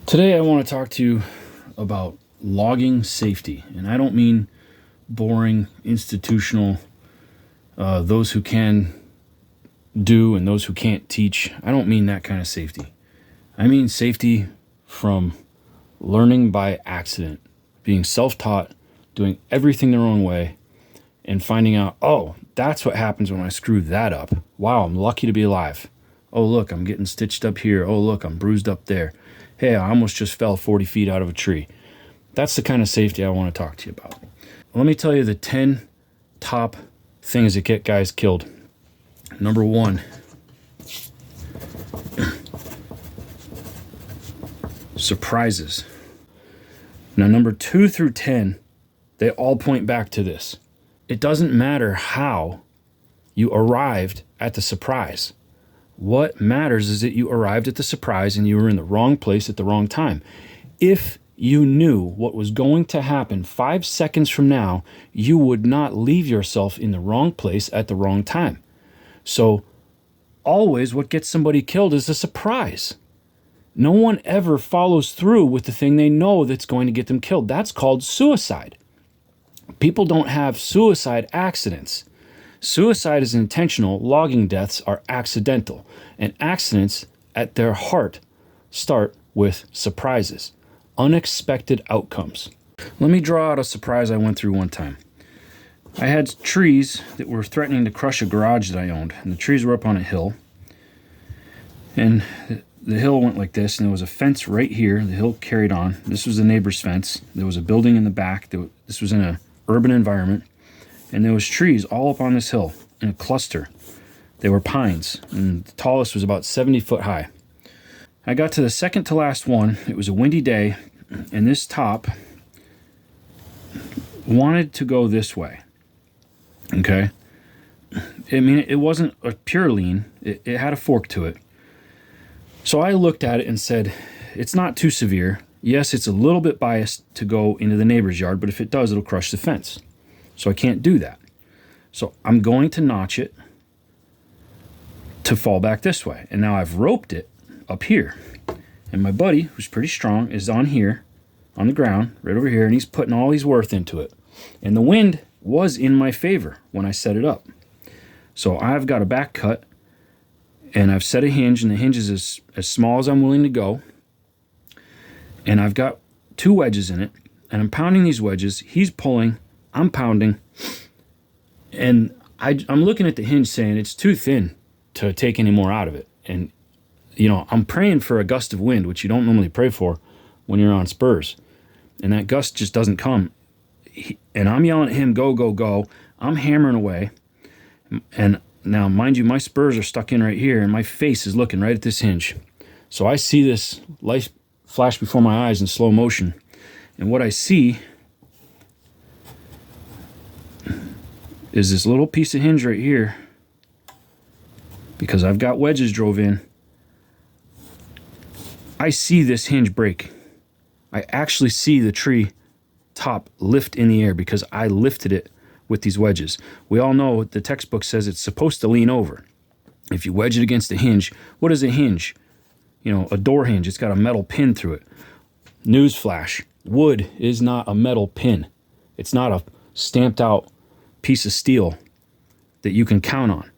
Today I want to talk to you about logging safety, and I don't mean boring, institutional, those who can do and those who can't teach. I don't mean that kind of safety. I mean safety from learning by accident, being self-taught, doing everything their own way, and finding out, oh, that's what happens when I screw that up. Wow, I'm lucky to be alive. Oh, look, I'm getting stitched up here. Oh, look, I'm bruised up there. Hey, I almost just fell 40 feet out of a tree. That's the kind of safety I want to talk to you about. Let me tell you the 10 top things that get guys killed. Number 1, surprises. Now, number 2 through 10, they all point back to this. It doesn't matter how you arrived at the surprise. What matters is that you arrived at the surprise and you were in the wrong place at the wrong time. If you knew what was going to happen 5 seconds from now, you would not leave yourself in the wrong place at the wrong time. So always what gets somebody killed is a surprise. No one ever follows through with the thing they know that's going to get them killed. That's called suicide. People don't have suicide accidents. Suicide is intentional. Logging deaths are accidental. And accidents, at their heart, start with surprises, unexpected outcomes. Let me draw out a surprise I went through one time. I had trees that were threatening to crush a garage that I owned, and the trees were up on a hill. And the hill went like this, and there was a fence right here. The hill carried on. This was the neighbor's fence. There was a building in the back. This was in an urban environment. And there was trees all up on this hill in a cluster. They were pines, and the tallest was about 70 foot high. I got to the second to last one. It was a windy day, and this top wanted to go this way. Okay? I mean, it wasn't a pure lean. It had a fork to it. So I looked at it and said, it's not too severe. Yes, it's a little bit biased to go into the neighbor's yard, but if it does, it'll crush the fence. So I can't do that. So I'm going to notch it to fall back this way. And now I've roped it up here. And my buddy, who's pretty strong, is on here, on the ground, right over here, and he's putting all his worth into it. And the wind was in my favor when I set it up. So I've got a back cut, and I've set a hinge, and the hinge is as small as I'm willing to go. And I've got 2 wedges in it, and I'm pounding these wedges. He's pulling, I'm pounding, and I'm looking at the hinge saying it's too thin to take any more out of it. And, you know, I'm praying for a gust of wind, which you don't normally pray for when you're on spurs. And that gust just doesn't come. And I'm yelling at him, go, go, go. I'm hammering away. And now, mind you, my spurs are stuck in right here, and my face is looking right at this hinge. So I see this light flash before my eyes in slow motion. And what I see is this little piece of hinge right here, because I've got wedges drove in. I see this hinge break. I actually see the tree top lift in the air because I lifted it with these wedges. We all know the textbook says it's supposed to lean over. If you wedge it against a hinge, what is a hinge? You know, a door hinge. It's got a metal pin through it. Newsflash, wood is not a metal pin. It's not a stamped out piece of steel that you can count on.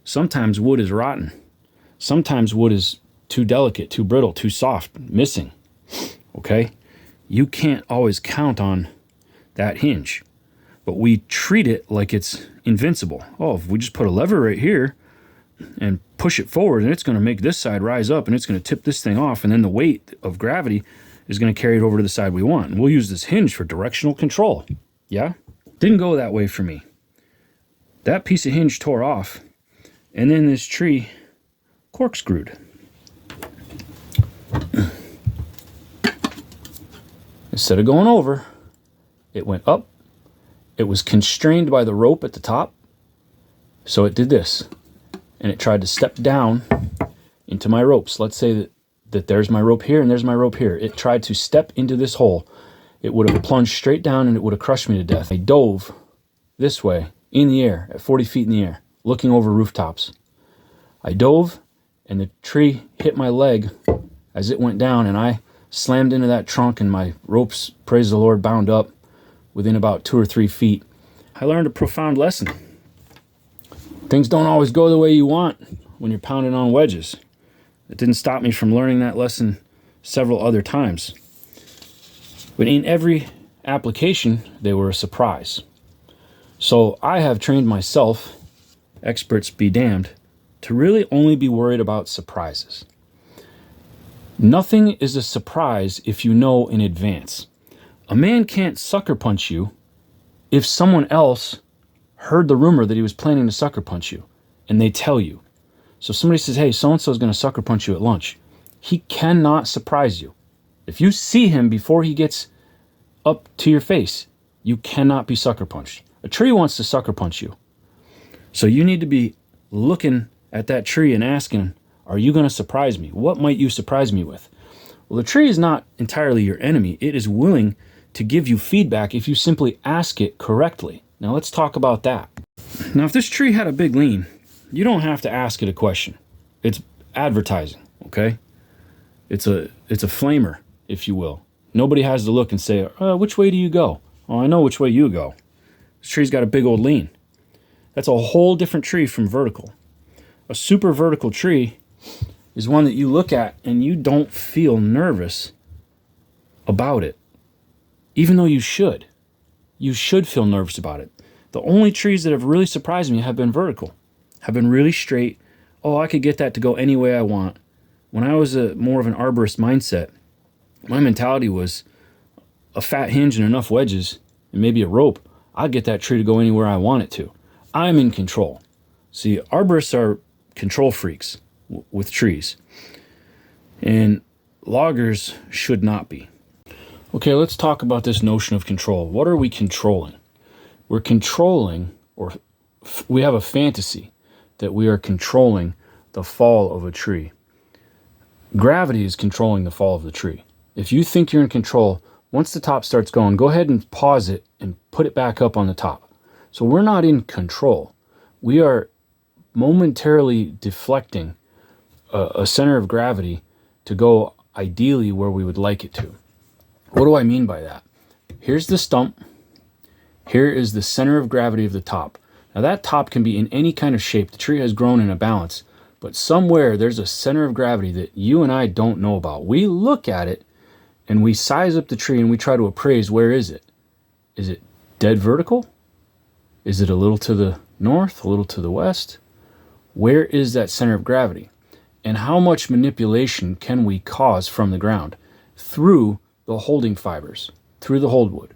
Sometimes wood is rotten. Sometimes wood is too delicate, too brittle, too soft, missing. Okay? You can't always count on that hinge. But we treat it like it's invincible. Oh, if we just put a lever right here and push it forward, and it's going to make this side rise up, and it's going to tip this thing off, and then the weight of gravity is going to carry it over to the side we want. And we'll use this hinge for directional control. Yeah? Didn't go that way for me. That piece of hinge tore off, and then this tree corkscrewed. Instead of going over, it went up. It was constrained by the rope at the top, so it did this. And it tried to step down into my ropes. Let's say that there's my rope here and there's my rope here. It tried to step into this hole. It would have plunged straight down and it would have crushed me to death. I dove this way in the air at 40 feet in the air, looking over rooftops. I dove and the tree hit my leg as it went down, and I slammed into that trunk and my ropes, praise the Lord, bound up within about 2 or 3 feet, I learned a profound lesson. Things don't always go the way you want when you're pounding on wedges. It didn't stop me from learning that lesson several other times. But in every application, they were a surprise. So I have trained myself, experts be damned, to really only be worried about surprises. Nothing is a surprise if you know in advance. A man can't sucker punch you if someone else heard the rumor that he was planning to sucker punch you and they tell you. So if somebody says, hey, so-and-so is going to sucker punch you at lunch, he cannot surprise you. If you see him before he gets up to your face, you cannot be sucker punched. A tree wants to sucker punch you. So you need to be looking at that tree and asking, are you going to surprise me? What might you surprise me with? Well, the tree is not entirely your enemy. It is willing to give you feedback if you simply ask it correctly. Now let's talk about that. Now, if this tree had a big lean, you don't have to ask it a question. It's advertising, okay? It's a flamer, if you will. Nobody has to look and say, which way do you go? Oh, I know which way you go. This tree's got a big old lean. That's a whole different tree from vertical. A super vertical tree is one that you look at and you don't feel nervous about it, even though you should. You should feel nervous about it. The only trees that have really surprised me have been vertical, have been really straight. Oh, I could get that to go any way I want. When I was more of an arborist mindset, my mentality was a fat hinge and enough wedges and maybe a rope, I'd get that tree to go anywhere I want it to. I'm in control. See, arborists are control freaks with trees, and loggers should not be. Okay, let's talk about this notion of control. What are we controlling? We're controlling, or we have a fantasy that we are controlling the fall of a tree. Gravity is controlling the fall of the tree. If you think you're in control, once the top starts going, go ahead and pause it and put it back up on the top. So we're not in control. We are momentarily deflecting a center of gravity to go ideally where we would like it to. What do I mean by that? Here's the stump. Here is the center of gravity of the top. Now that top can be in any kind of shape. The tree has grown in a balance, but somewhere there's a center of gravity that you and I don't know about. We look at it and we size up the tree and we try to appraise, where is it? Is it dead vertical? Is it a little to the north, a little to the west? Where is that center of gravity? And how much manipulation can we cause from the ground through the holding fibers, through the hold wood?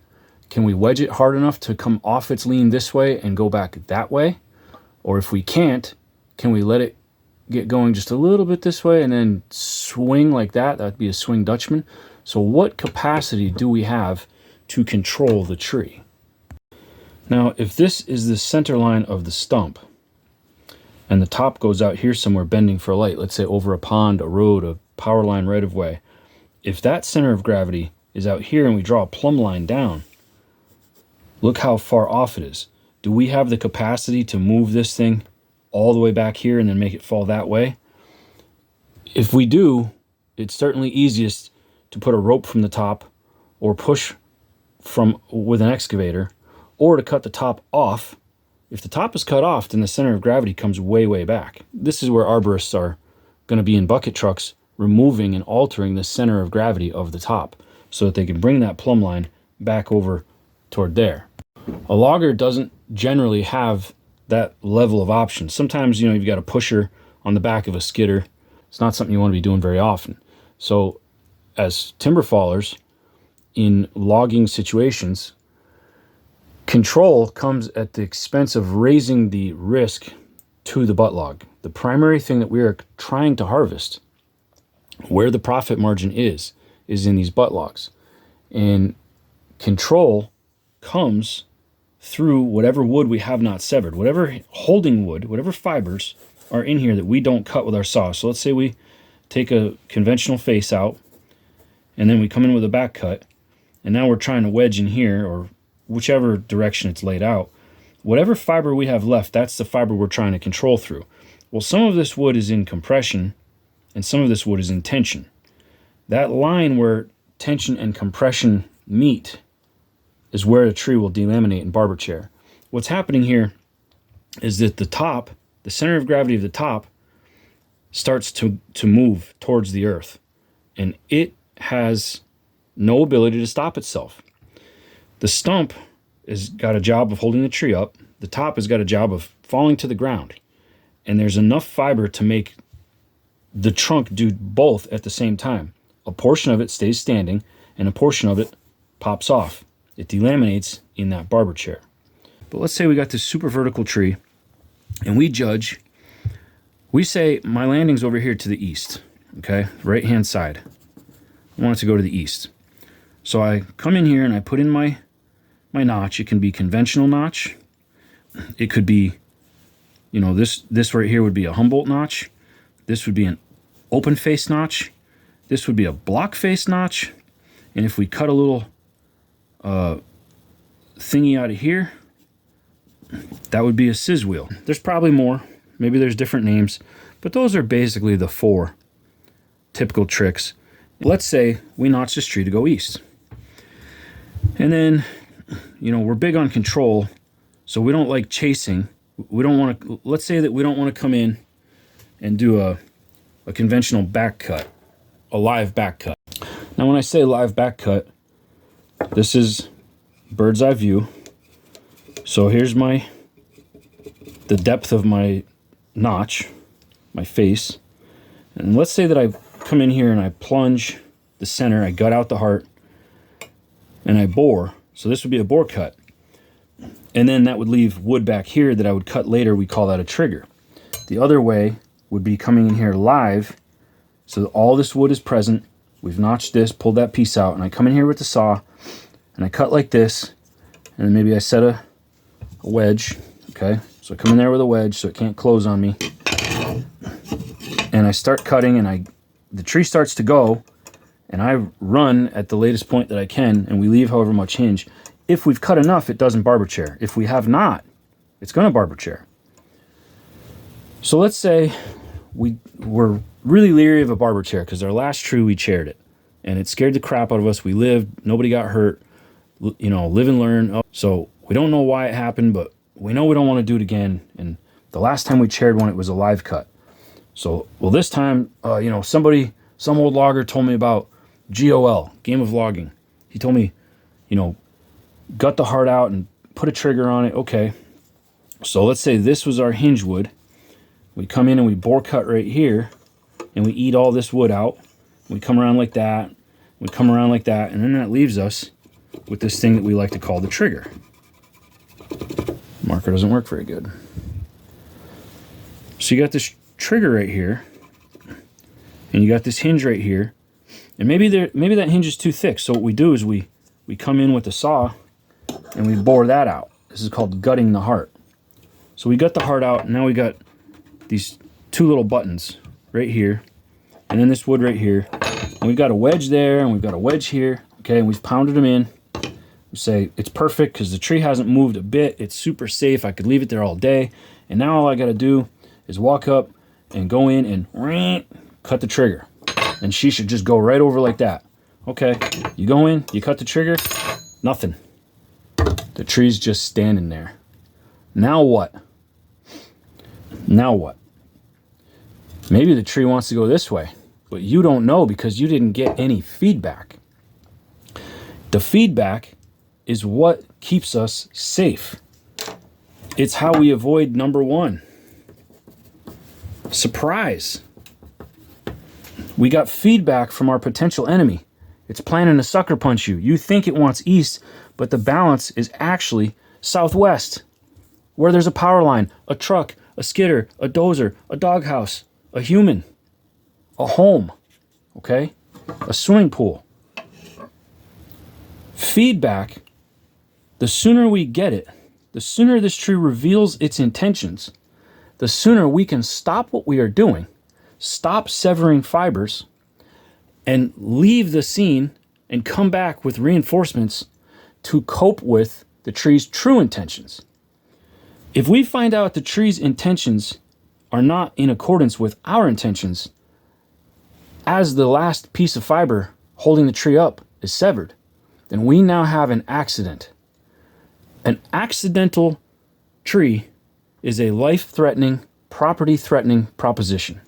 Can we wedge it hard enough to come off its lean this way and go back that way? Or if we can't, can we let it get going just a little bit this way and then swing like that? That'd be a swing Dutchman. So what capacity do we have to control the tree? Now, if this is the center line of the stump and the top goes out here somewhere bending for light, let's say over a pond, a road, a power line right of way, if that center of gravity is out here and we draw a plumb line down, look how far off it is. Do we have the capacity to move this thing all the way back here and then make it fall that way? If we do, it's certainly easiest to put a rope from the top or push from with an excavator, or to cut the top off. If the top is cut off, then the center of gravity comes way, way back. This is where arborists are going to be in bucket trucks, removing and altering the center of gravity of the top so that they can bring that plumb line back over toward there. A logger doesn't generally have that level of option. Sometimes, you've got a pusher on the back of a skidder. It's not something you want to be doing very often. So as timber fallers in logging situations, control comes at the expense of raising the risk to the butt log. The primary thing that we are trying to harvest, where the profit margin is in these butt logs. And control comes through whatever wood we have not severed, whatever holding wood, whatever fibers are in here that we don't cut with our saw. So let's say we take a conventional face out and then we come in with a back cut, and now we're trying to wedge in here, or whichever direction it's laid out. Whatever fiber we have left, that's the fiber we're trying to control through. Well, some of this wood is in compression and some of this wood is in tension. That line where tension and compression meet is where a tree will delaminate in barber chair. What's happening here is that the top, the center of gravity of the top, starts to move towards the earth, and it has no ability to stop itself. The stump has got a job of holding the tree up. The top has got a job of falling to the ground, and there's enough fiber to make the trunk do both at the same time. A portion of it stays standing, and a portion of it pops off. It delaminates in that barber chair. But let's say we got this super vertical tree, and we say my landing's over here to the east, okay, right hand side. I want it to go to the east. So I come in here and I put in my notch. It can be conventional notch. It could be, this right here would be a Humboldt notch. This would be an open face notch. This would be a block face notch. And if we cut a little thingy out of here, that would be a scissor wheel. There's probably more. Maybe there's different names, but those are basically the 4 typical tricks. Let's say we notch this tree to go east. And then, we're big on control, so we don't like chasing. We don't want to, let's say that we don't want to come in and do a conventional back cut, a live back cut. Now, when I say live back cut, this is bird's eye view. So here's the depth of my notch, my face. And let's say that I come in here and I plunge the center, I gut out the heart, and I bore. So this would be a bore cut. And then that would leave wood back here that I would cut later. We call that a trigger. The other way would be coming in here live. So that all this wood is present. We've notched this, pulled that piece out, and I come in here with the saw, and I cut like this, and then maybe I set a wedge, okay? So I come in there with a wedge so it can't close on me. And I start cutting, and the tree starts to go, and I run at the latest point that I can, and we leave however much hinge. If we've cut enough, it doesn't barber chair. If we have not, it's going to barber chair. So let's say we're really leery of a barber chair because our last tree we chaired it, and it scared the crap out of us. We lived, nobody got hurt, live and learn. So we don't know why it happened, but we know we don't want to do it again. And the last time we chaired one, it was a live cut. So, well, this time, some old logger told me about GOL, game of logging. He told me, gut the heart out and put a trigger on it. Okay. So let's say this was our hinge wood. We come in and we bore cut right here, and we eat all this wood out. We come around like that. We come around like that. And then that leaves us with this thing that we like to call the trigger. Marker doesn't work very good. So you got this trigger right here, and you got this hinge right here, and maybe that hinge is too thick. So what we do is we come in with the saw and we bore that out. This is called gutting the heart. So we gut the heart out, and now we got these 2 little buttons right here, and then this wood right here, and we've got a wedge there, and we've got a wedge here. Okay, and we've pounded them in. We say it's perfect because the tree hasn't moved a bit. It's super safe. I could leave it there all day, and now all I got to do is walk up and go in and cut the trigger, and she should just go right over like that. Okay, you go in, you cut the trigger, nothing. The tree's just standing there. Now what? Now what? Maybe the tree wants to go this way, but you don't know because you didn't get any feedback. The feedback is what keeps us safe. It's how we avoid number 1. Surprise. We got feedback from our potential enemy. It's planning to sucker punch you. You think it wants east, but the balance is actually southwest, where there's a power line, a truck, a skidder, a dozer, a doghouse, a human, a home, okay? A swimming pool. Feedback, the sooner we get it, the sooner this tree reveals its intentions, the sooner we can stop what we are doing, stop severing fibers, and leave the scene and come back with reinforcements to cope with the tree's true intentions. If we find out the tree's intentions are not in accordance with our intentions, as the last piece of fiber holding the tree up is severed, then we now have an accident. An accidental tree is a life-threatening, property-threatening proposition.